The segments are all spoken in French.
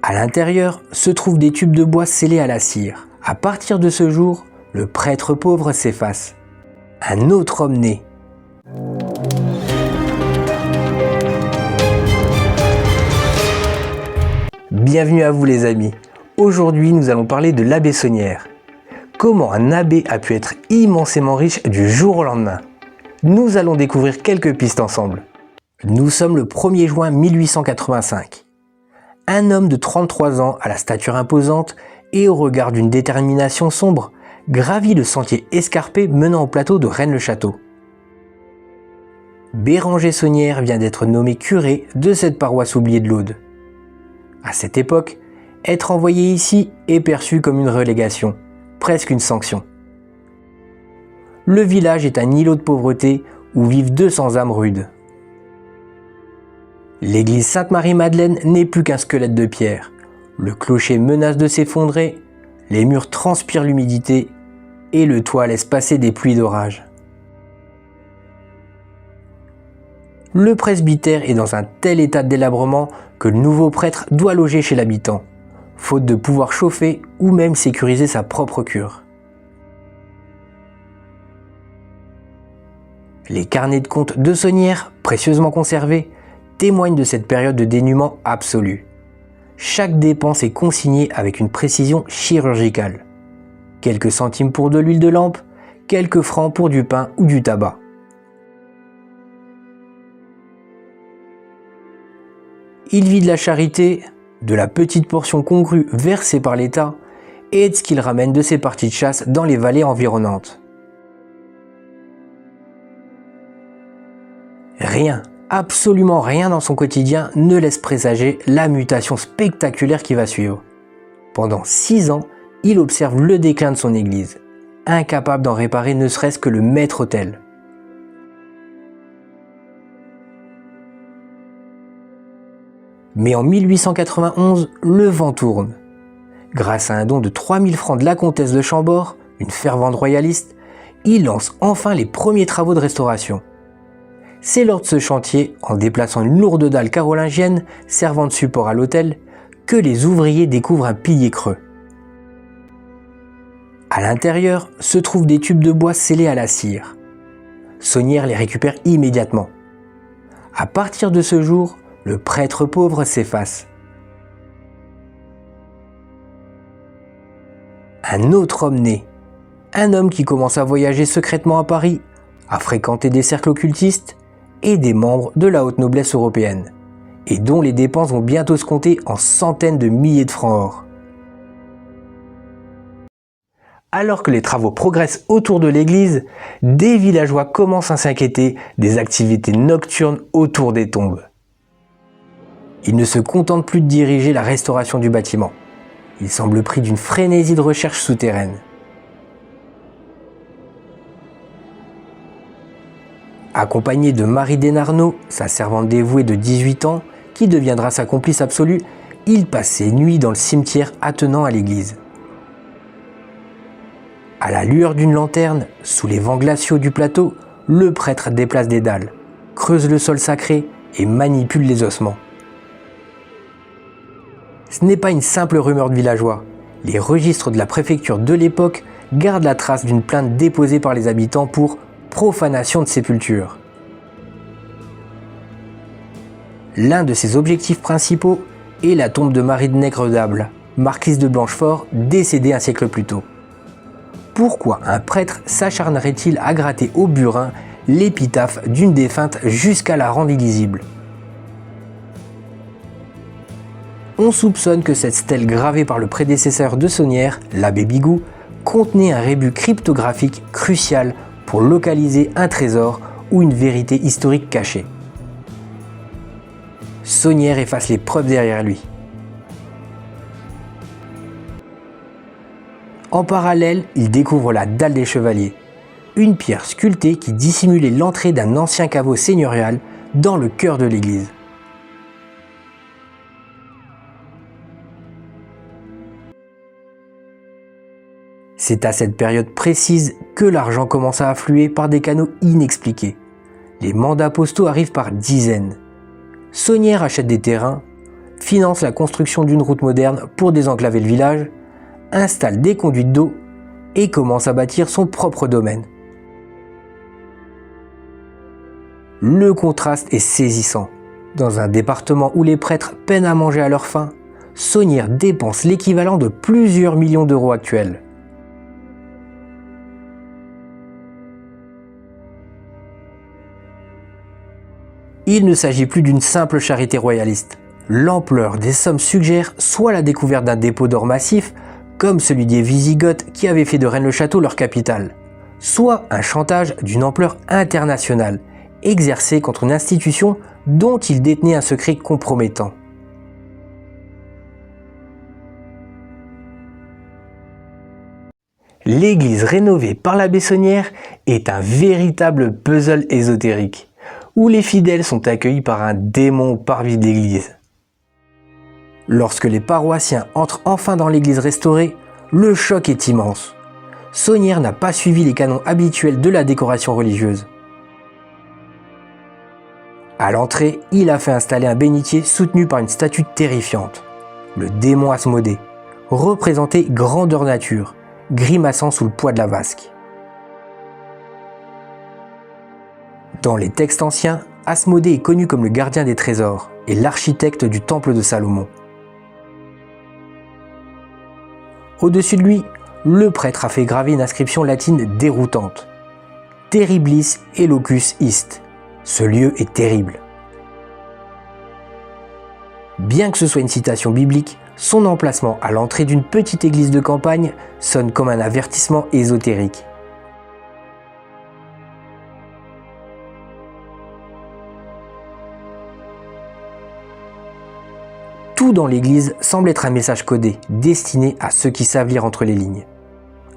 À l'intérieur se trouvent des tubes de bois scellés à la cire. À partir de ce jour, le prêtre pauvre s'efface. Un autre homme naît. Bienvenue à vous les amis. Aujourd'hui, nous allons parler de l'abbé Saunière. Comment un abbé a pu être immensément riche du jour au lendemain? Nous allons découvrir quelques pistes ensemble. Nous sommes le 1er juin 1885. Un homme de 33 ans à la stature imposante et au regard d'une détermination sombre gravit le sentier escarpé menant au plateau de Rennes-le-Château. Béranger Saunière vient d'être nommé curé de cette paroisse oubliée de l'Aude. À cette époque, être envoyé ici est perçu comme une relégation, presque une sanction. Le village est un îlot de pauvreté où vivent 200 âmes rudes. L'église Sainte-Marie-Madeleine n'est plus qu'un squelette de pierre. Le clocher menace de s'effondrer, les murs transpirent l'humidité et le toit laisse passer des pluies d'orage. Le presbytère est dans un tel état de délabrement que le nouveau prêtre doit loger chez l'habitant, faute de pouvoir chauffer ou même sécuriser sa propre cure. Les carnets de comptes de Saunière, précieusement conservés, témoignent de cette période de dénuement absolu. Chaque dépense est consignée avec une précision chirurgicale. Quelques centimes pour de l'huile de lampe, quelques francs pour du pain ou du tabac. Il vit de la charité, de la petite portion congrue versée par l'État et de ce qu'il ramène de ses parties de chasse dans les vallées environnantes. Rien, absolument rien dans son quotidien ne laisse présager la mutation spectaculaire qui va suivre. Pendant 6 ans, il observe le déclin de son église, incapable d'en réparer ne serait-ce que le maître-autel. Mais en 1891, le vent tourne. Grâce à un don de 3000 francs de la comtesse de Chambord, une fervente royaliste, il lance enfin les premiers travaux de restauration. C'est lors de ce chantier, en déplaçant une lourde dalle carolingienne servant de support à l'autel, que les ouvriers découvrent un pilier creux. À l'intérieur se trouvent des tubes de bois scellés à la cire. Saunière les récupère immédiatement. À partir de ce jour, le prêtre pauvre s'efface. Un autre homme naît. Un homme qui commence à voyager secrètement à Paris, à fréquenter des cercles occultistes et des membres de la haute noblesse européenne, et dont les dépenses vont bientôt se compter en centaines de milliers de francs or. Alors que les travaux progressent autour de l'église, des villageois commencent à s'inquiéter des activités nocturnes autour des tombes. Ils ne se contentent plus de diriger la restauration du bâtiment. Ils semblent pris d'une frénésie de recherche souterraine. Accompagné de Marie Desnarnaud, sa servante dévouée de 18 ans, qui deviendra sa complice absolue, il passe ses nuits dans le cimetière attenant à l'église. À la lueur d'une lanterne, sous les vents glaciaux du plateau, le prêtre déplace des dalles, creuse le sol sacré et manipule les ossements. Ce n'est pas une simple rumeur de villageois. Les registres de la préfecture de l'époque gardent la trace d'une plainte déposée par les habitants pour profanation de sépulture. L'un de ses objectifs principaux est la tombe de Marie de Nègre-d'Able, marquise de Blanchefort, décédée un siècle plus tôt. Pourquoi un prêtre s'acharnerait-il à gratter au burin l'épitaphe d'une défunte jusqu'à la rendre illisible? On soupçonne que cette stèle gravée par le prédécesseur de Saunière, l'abbé Bigoud, contenait un rébus cryptographique crucial pour localiser un trésor ou une vérité historique cachée. Saunière efface les preuves derrière lui. En parallèle, il découvre la dalle des chevaliers, une pierre sculptée qui dissimulait l'entrée d'un ancien caveau seigneurial dans le cœur de l'église. C'est à cette période précise que l'argent commence à affluer par des canaux inexpliqués. Les mandats postaux arrivent par dizaines. Saunière achète des terrains, finance la construction d'une route moderne pour désenclaver le village, installe des conduites d'eau et commence à bâtir son propre domaine. Le contraste est saisissant. Dans un département où les prêtres peinent à manger à leur faim, Saunière dépense l'équivalent de plusieurs millions d'euros actuels. Il ne s'agit plus d'une simple charité royaliste. L'ampleur des sommes suggère soit la découverte d'un dépôt d'or massif, comme celui des Wisigoths qui avaient fait de Rennes-le-Château leur capitale, soit un chantage d'une ampleur internationale, exercé contre une institution dont il détenait un secret compromettant. L'église rénovée par l'abbé Saunière est un véritable puzzle ésotérique, où les fidèles sont accueillis par un démon au parvis de l'église. Lorsque les paroissiens entrent enfin dans l'église restaurée, le choc est immense. Saunière n'a pas suivi les canons habituels de la décoration religieuse. À l'entrée, il a fait installer un bénitier soutenu par une statue terrifiante, le démon Asmodée, représenté grandeur nature, grimaçant sous le poids de la vasque. Dans les textes anciens, Asmodée est connu comme le gardien des trésors et l'architecte du temple de Salomon. Au-dessus de lui, le prêtre a fait graver une inscription latine déroutante. Terriblis elocus ist. Ce lieu est terrible. Bien que ce soit une citation biblique, son emplacement à l'entrée d'une petite église de campagne sonne comme un avertissement ésotérique. Tout dans l'église semble être un message codé, destiné à ceux qui savent lire entre les lignes.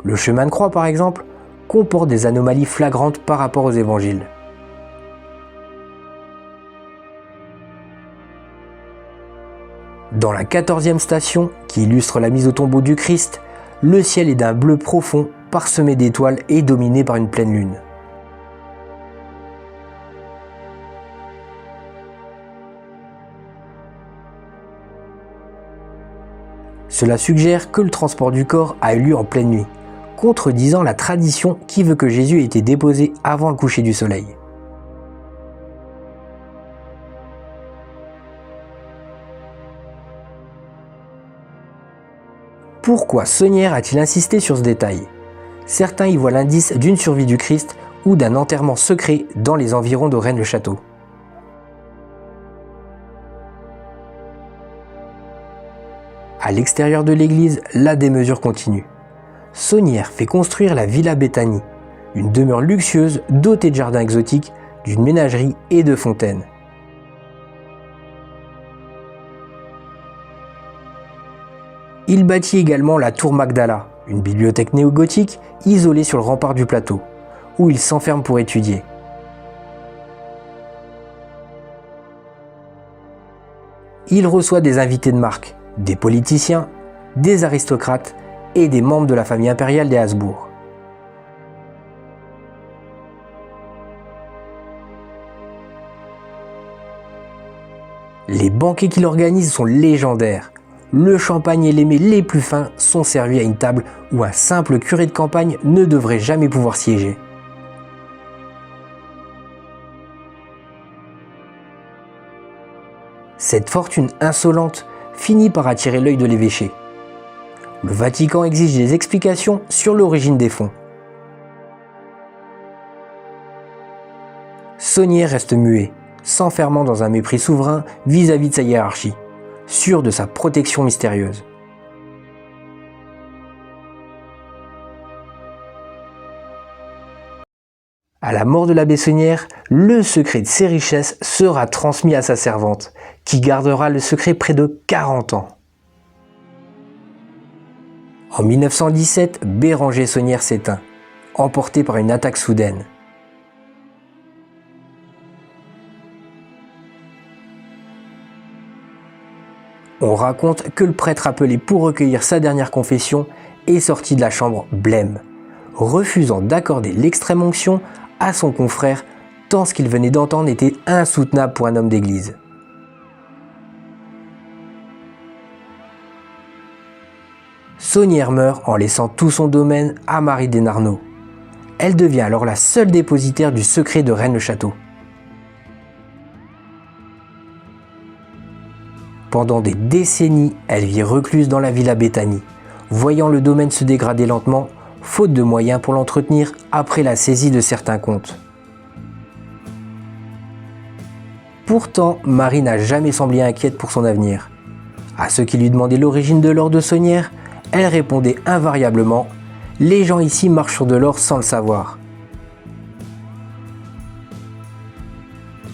Le chemin de croix, par exemple, comporte des anomalies flagrantes par rapport aux évangiles. Dans la 14e station, qui illustre la mise au tombeau du Christ, le ciel est d'un bleu profond, parsemé d'étoiles et dominé par une pleine lune. Cela suggère que le transport du corps a eu lieu en pleine nuit, contredisant la tradition qui veut que Jésus ait été déposé avant le coucher du soleil. Pourquoi Saunière a-t-il insisté sur ce détail? Certains y voient l'indice d'une survie du Christ ou d'un enterrement secret dans les environs de Rennes-le-Château. À l'extérieur de l'église, la démesure continue. Saunière fait construire la Villa Béthanie, une demeure luxueuse dotée de jardins exotiques, d'une ménagerie et de fontaines. Il bâtit également la Tour Magdala, une bibliothèque néo-gothique isolée sur le rempart du plateau, où il s'enferme pour étudier. Il reçoit des invités de marque, des politiciens, des aristocrates et des membres de la famille impériale des Habsbourg. Les banquets qu'il organise sont légendaires. Le champagne et les mets les plus fins sont servis à une table où un simple curé de campagne ne devrait jamais pouvoir siéger. Cette fortune insolente finit par attirer l'œil de l'évêché. Le Vatican exige des explications sur l'origine des fonds. Saunière reste muet, s'enfermant dans un mépris souverain vis-à-vis de sa hiérarchie, sûr de sa protection mystérieuse. À la mort de l'abbé Saunière, le secret de ses richesses sera transmis à sa servante, qui gardera le secret près de 40 ans. En 1917, Béranger Saunière s'éteint, emporté par une attaque soudaine. On raconte que le prêtre appelé pour recueillir sa dernière confession est sorti de la chambre blême, refusant d'accorder l'extrême onction à son confrère tant ce qu'il venait d'entendre était insoutenable pour un homme d'église. Saunière meurt en laissant tout son domaine à Marie Desnarnaud. Elle devient alors la seule dépositaire du secret de Rennes-le-Château. Pendant des décennies, elle vit recluse dans la Villa Béthanie, voyant le domaine se dégrader lentement, faute de moyens pour l'entretenir après la saisie de certains comptes. Pourtant, Marie n'a jamais semblé inquiète pour son avenir. À ceux qui lui demandaient l'origine de l'or de Saunière, elle répondait invariablement « Les gens ici marchent sur de l'or sans le savoir ».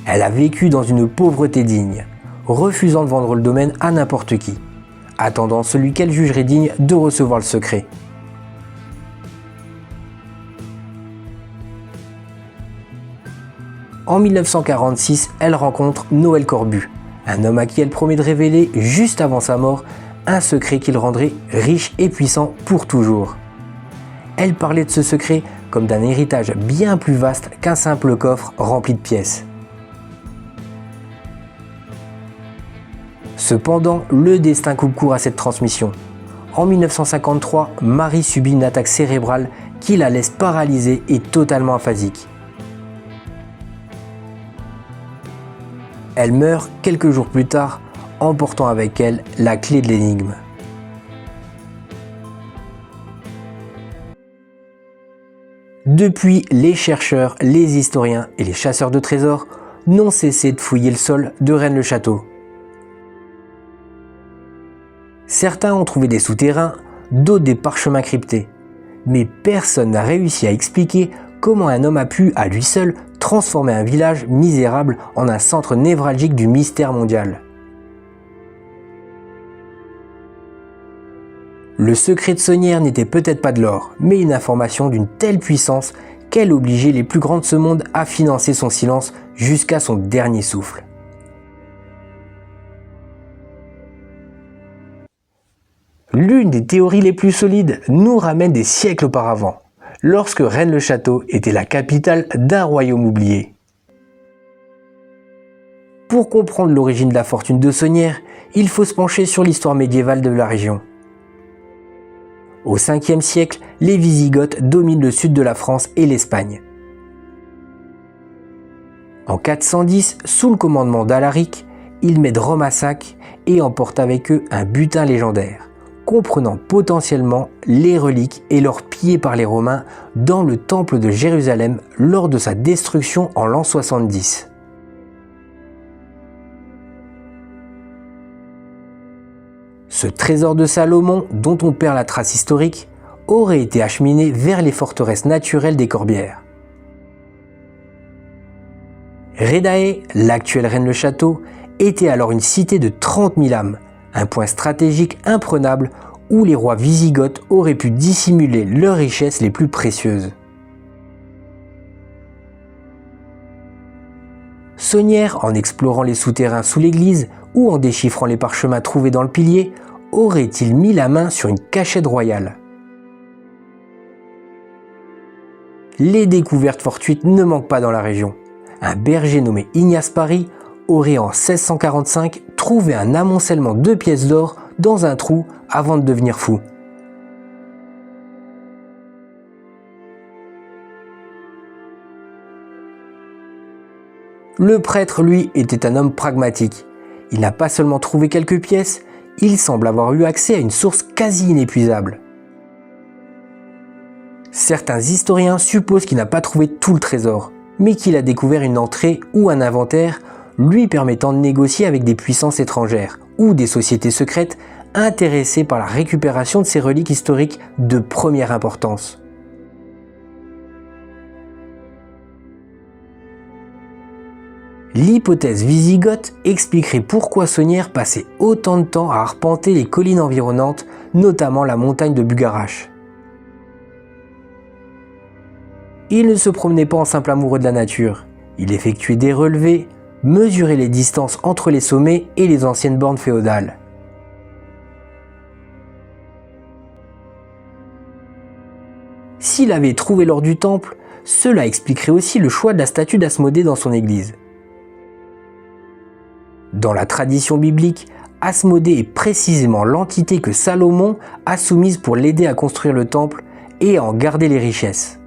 Elle a vécu dans une pauvreté digne, refusant de vendre le domaine à n'importe qui, attendant celui qu'elle jugerait digne de recevoir le secret. En 1946, elle rencontre Noël Corbu, un homme à qui elle promet de révéler, juste avant sa mort, un secret qui le rendrait riche et puissant pour toujours. Elle parlait de ce secret comme d'un héritage bien plus vaste qu'un simple coffre rempli de pièces. Cependant, le destin coupe court à cette transmission. En 1953, Marie subit une attaque cérébrale qui la laisse paralysée et totalement aphasique. Elle meurt quelques jours plus tard, emportant avec elle la clé de l'énigme. Depuis, les chercheurs, les historiens et les chasseurs de trésors n'ont cessé de fouiller le sol de Rennes-le-Château. Certains ont trouvé des souterrains, d'autres des parchemins cryptés. Mais personne n'a réussi à expliquer comment un homme a pu, à lui seul, transformer un village misérable en un centre névralgique du mystère mondial. Le secret de Saunière n'était peut-être pas de l'or, mais une information d'une telle puissance qu'elle obligeait les plus grands de ce monde à financer son silence jusqu'à son dernier souffle. L'une des théories les plus solides nous ramène des siècles auparavant, lorsque Rennes-le-Château était la capitale d'un royaume oublié. Pour comprendre l'origine de la fortune de Saunière, il faut se pencher sur l'histoire médiévale de la région. Au 5e siècle, les Wisigoths dominent le sud de la France et l'Espagne. En 410, sous le commandement d'Alaric, ils mettent Rome à sac et emportent avec eux un butin légendaire, comprenant potentiellement les reliques et leurs pillés par les Romains dans le temple de Jérusalem lors de sa destruction en l'an 70. Ce trésor de Salomon, dont on perd la trace historique, aurait été acheminé vers les forteresses naturelles des Corbières. Redae, l'actuel Rennes-le-Château, était alors une cité de 30 000 âmes, un point stratégique imprenable où les rois wisigoths auraient pu dissimuler leurs richesses les plus précieuses. Saunière, en explorant les souterrains sous l'église ou en déchiffrant les parchemins trouvés dans le pilier, aurait-il mis la main sur une cachette royale? Les découvertes fortuites ne manquent pas dans la région. Un berger nommé Ignace Paris aurait en 1645 trouvé un amoncellement de pièces d'or dans un trou avant de devenir fou. Le prêtre, lui, était un homme pragmatique. Il n'a pas seulement trouvé quelques pièces, il semble avoir eu accès à une source quasi inépuisable. Certains historiens supposent qu'il n'a pas trouvé tout le trésor, mais qu'il a découvert une entrée ou un inventaire lui permettant de négocier avec des puissances étrangères ou des sociétés secrètes intéressées par la récupération de ces reliques historiques de première importance. L'hypothèse wisigoth expliquerait pourquoi Saunière passait autant de temps à arpenter les collines environnantes, notamment la montagne de Bugarache. Il ne se promenait pas en simple amoureux de la nature, il effectuait des relevés, mesurait les distances entre les sommets et les anciennes bornes féodales. S'il avait trouvé l'or du temple, cela expliquerait aussi le choix de la statue d'Asmodée dans son église. Dans la tradition biblique, Asmodée est précisément l'entité que Salomon a soumise pour l'aider à construire le temple et à en garder les richesses.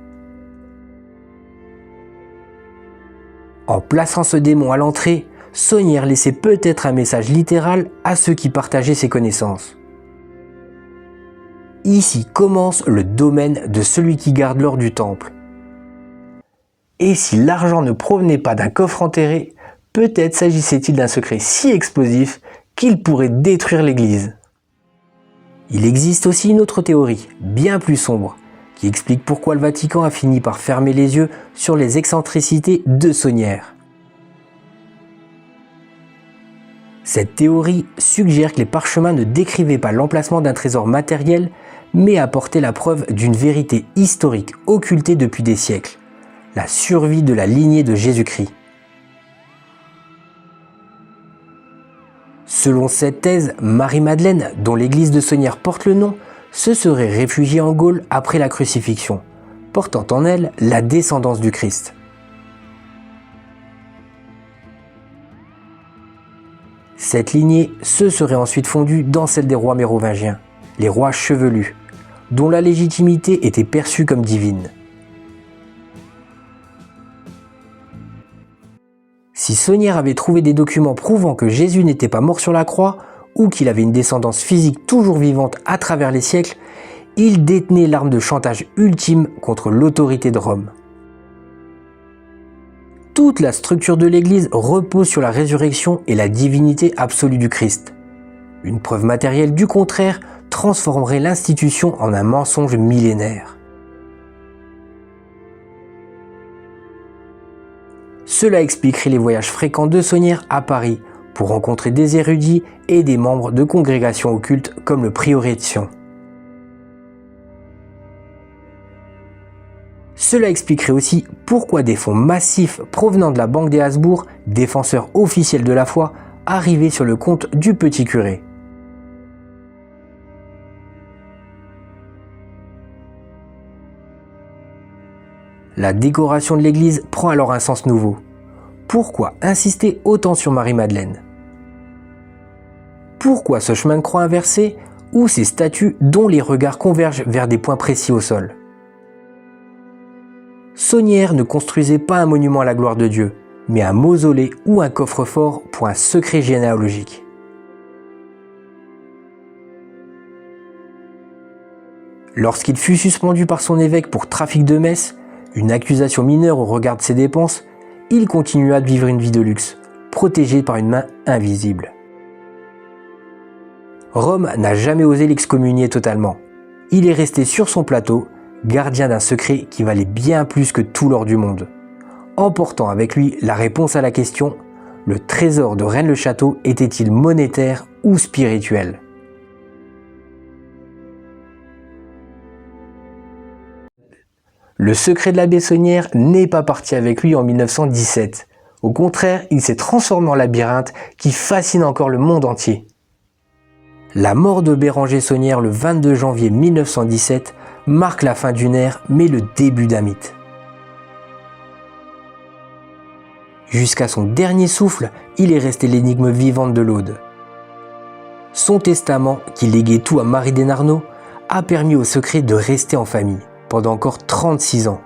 En plaçant ce démon à l'entrée, Sonnière laissait peut-être un message littéral à ceux qui partageaient ses connaissances. Ici commence le domaine de celui qui garde l'or du temple. Et si l'argent ne provenait pas d'un coffre enterré, peut-être s'agissait-il d'un secret si explosif qu'il pourrait détruire l'Église. Il existe aussi une autre théorie, bien plus sombre, qui explique pourquoi le Vatican a fini par fermer les yeux sur les excentricités de Sonnière. Cette théorie suggère que les parchemins ne décrivaient pas l'emplacement d'un trésor matériel, mais apportaient la preuve d'une vérité historique occultée depuis des siècles, la survie de la lignée de Jésus-Christ. Selon cette thèse, Marie-Madeleine, dont l'église de Sonnière porte le nom, se serait réfugiée en Gaule après la crucifixion, portant en elle la descendance du Christ. Cette lignée se serait ensuite fondue dans celle des rois mérovingiens, les rois chevelus, dont la légitimité était perçue comme divine. Si Sonnière avait trouvé des documents prouvant que Jésus n'était pas mort sur la croix, ou qu'il avait une descendance physique toujours vivante à travers les siècles, il détenait l'arme de chantage ultime contre l'autorité de Rome. Toute la structure de l'Église repose sur la résurrection et la divinité absolue du Christ. Une preuve matérielle du contraire transformerait l'institution en un mensonge millénaire. Cela expliquerait les voyages fréquents de Sonnière à Paris pour rencontrer des érudits et des membres de congrégations occultes comme le prieuré de Sion. Cela expliquerait aussi pourquoi des fonds massifs provenant de la Banque des Habsbourg, défenseurs officiels de la foi, arrivaient sur le compte du petit curé. La décoration de l'église prend alors un sens nouveau. Pourquoi insister autant sur Marie-Madeleine? Pourquoi ce chemin de croix inversé ou ces statues dont les regards convergent vers des points précis au sol? Sonnière ne construisait pas un monument à la gloire de Dieu, mais un mausolée ou un coffre-fort pour un secret généalogique. Lorsqu'il fut suspendu par son évêque pour trafic de messe, une accusation mineure au regard de ses dépenses, il continua de vivre une vie de luxe, protégé par une main invisible. Rome n'a jamais osé l'excommunier totalement. Il est resté sur son plateau, gardien d'un secret qui valait bien plus que tout l'or du monde, emportant avec lui la réponse à la question: le trésor de Rennes-le-Château était-il monétaire ou spirituel? Le secret de l'abbé Sonnière n'est pas parti avec lui en 1917. Au contraire, il s'est transformé en labyrinthe qui fascine encore le monde entier. La mort de Béranger Sonnière le 22 janvier 1917 marque la fin d'une ère, mais le début d'un mythe. Jusqu'à son dernier souffle, il est resté l'énigme vivante de l'Aude. Son testament, qui léguait tout à Marie Desnarnaud, a permis au secret de rester en famille pendant encore 36 ans.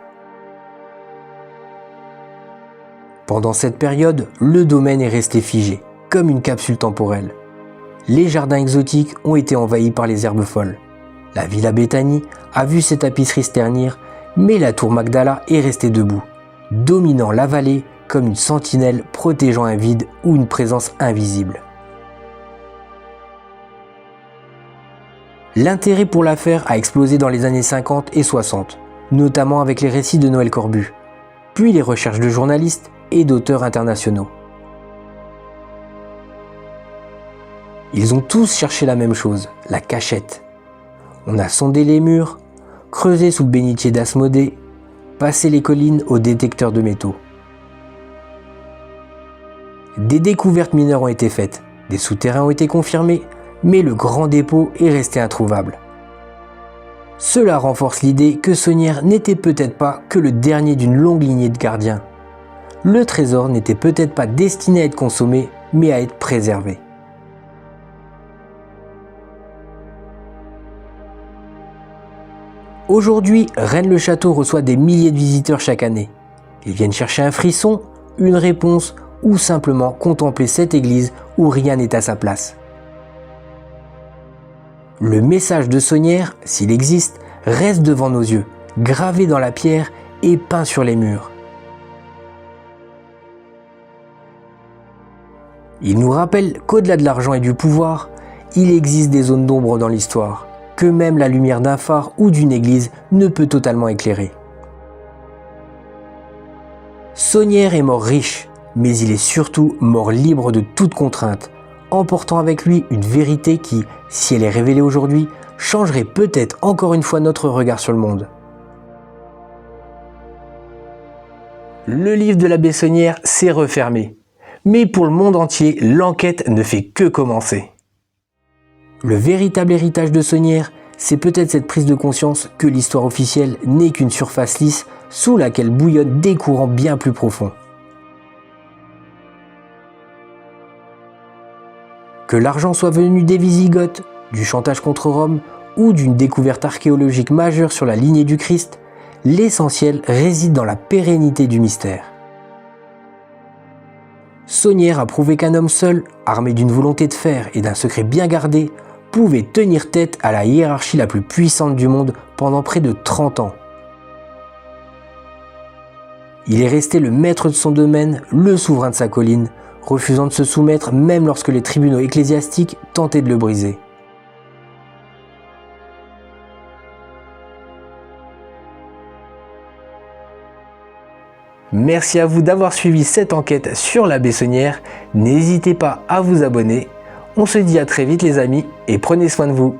Pendant cette période, le domaine est resté figé, comme une capsule temporelle. Les jardins exotiques ont été envahis par les herbes folles. La Villa Béthanie a vu ses tapisseries se ternir, mais la tour Magdala est restée debout, dominant la vallée comme une sentinelle protégeant un vide ou une présence invisible. L'intérêt pour l'affaire a explosé dans les années 50 et 60, notamment avec les récits de Noël Corbu, puis les recherches de journalistes et d'auteurs internationaux. Ils ont tous cherché la même chose, la cachette. On a sondé les murs, creusé sous le bénitier d'Asmodée, passé les collines au détecteur de métaux. Des découvertes mineures ont été faites, des souterrains ont été confirmés, mais le grand dépôt est resté introuvable. Cela renforce l'idée que Sonnière n'était peut-être pas que le dernier d'une longue lignée de gardiens. Le trésor n'était peut-être pas destiné à être consommé, mais à être préservé. Aujourd'hui, Rennes-le-Château reçoit des milliers de visiteurs chaque année. Ils viennent chercher un frisson, une réponse ou simplement contempler cette église où rien n'est à sa place. Le message de Saunière, s'il existe, reste devant nos yeux, gravé dans la pierre et peint sur les murs. Il nous rappelle qu'au-delà de l'argent et du pouvoir, il existe des zones d'ombre dans l'histoire, que même la lumière d'un phare ou d'une église ne peut totalement éclairer. Saunière est mort riche, mais il est surtout mort libre de toute contrainte, emportant avec lui une vérité qui, si elle est révélée aujourd'hui, changerait peut-être encore une fois notre regard sur le monde. Le livre de l'abbé Saunière s'est refermé, mais pour le monde entier, l'enquête ne fait que commencer. Le véritable héritage de Saunière, c'est peut-être cette prise de conscience que l'histoire officielle n'est qu'une surface lisse sous laquelle bouillonnent des courants bien plus profonds. Que l'argent soit venu des Wisigoths, du chantage contre Rome ou d'une découverte archéologique majeure sur la lignée du Christ, l'essentiel réside dans la pérennité du mystère. Saunière a prouvé qu'un homme seul, armé d'une volonté de fer et d'un secret bien gardé, pouvait tenir tête à la hiérarchie la plus puissante du monde pendant près de 30 ans. Il est resté le maître de son domaine, le souverain de sa colline, refusant de se soumettre même lorsque les tribunaux ecclésiastiques tentaient de le briser. Merci à vous d'avoir suivi cette enquête sur l'abbé Saunière. N'hésitez pas à vous abonner. On se dit à très vite les amis et prenez soin de vous.